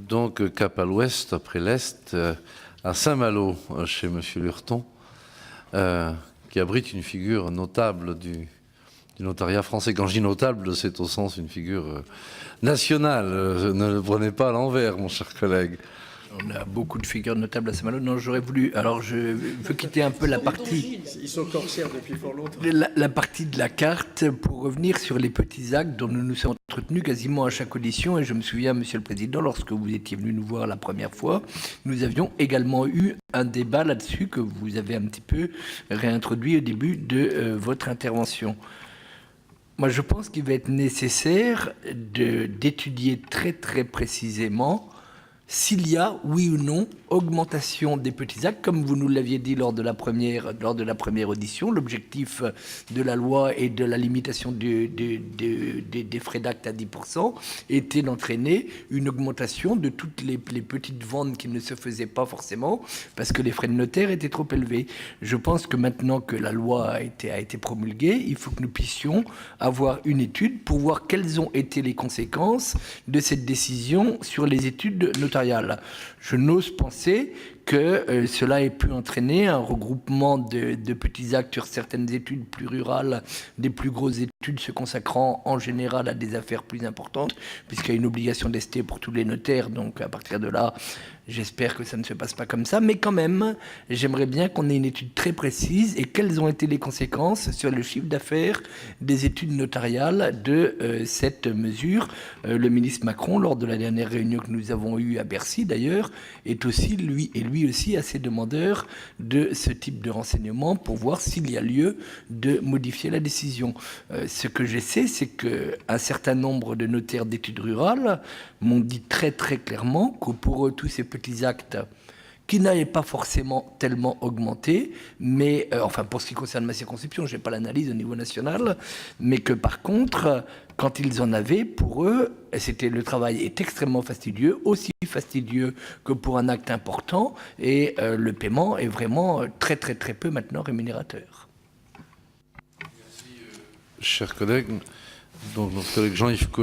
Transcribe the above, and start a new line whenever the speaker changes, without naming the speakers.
donc cap à l'ouest, après l'est, à Saint-Malo, chez M. Lurton, qui abrite une figure notable du notariat français. Quand je dis notable, c'est au sens une figure nationale. Ne le prenez pas à l'envers, mon cher collègue.
On a beaucoup de figures notables à Saint-Malo. Non, j'aurais voulu... Alors, je veux quitter un peu la partie...
Ils sont corsaires depuis fort longtemps.
La partie de la carte pour revenir sur les petits actes dont nous nous sommes entretenus quasiment à chaque audition. Et je me souviens, Monsieur le Président, lorsque vous étiez venu nous voir la première fois, nous avions également eu un débat là-dessus que vous avez un petit peu réintroduit au début de votre intervention. Moi, je pense qu'il va être nécessaire d'étudier très très précisément s'il y a, oui ou non, augmentation des petits actes, comme vous nous l'aviez dit lors de la première audition, l'objectif de la loi et de la limitation des frais d'acte à 10% était d'entraîner une augmentation de toutes les petites ventes qui ne se faisaient pas forcément parce que les frais de notaire étaient trop élevés. Je pense que maintenant que la loi a été promulguée, il faut que nous puissions avoir une étude pour voir quelles ont été les conséquences de cette décision sur les études notariales. Je n'ose penser que cela ait pu entraîner un regroupement de petits actes sur certaines études plus rurales, des plus grosses études se consacrant en général à des affaires plus importantes, puisqu'il y a une obligation d'ST pour tous les notaires, donc à partir de là, j'espère que ça ne se passe pas comme ça, mais quand même, j'aimerais bien qu'on ait une étude très précise et quelles ont été les conséquences sur le chiffre d'affaires des études notariales de cette mesure. Le ministre Macron, lors de la dernière réunion que nous avons eue à Bercy d'ailleurs, est aussi, lui aussi, assez demandeur de ce type de renseignements pour voir s'il y a lieu de modifier la décision. Ce que je sais, c'est qu'un certain nombre de notaires d'études rurales m'ont dit très très clairement que pour eux, tous ces petits actes qui n'avaient pas forcément tellement augmenté, mais enfin pour ce qui concerne ma circonscription, je n'ai pas l'analyse au niveau national, mais que par contre, quand ils en avaient, pour eux, le travail est extrêmement fastidieux, aussi fastidieux que pour un acte important, et le paiement est vraiment très très très peu maintenant rémunérateur.
Merci, chers collègues. Donc notre collègue Jean-Yves Collet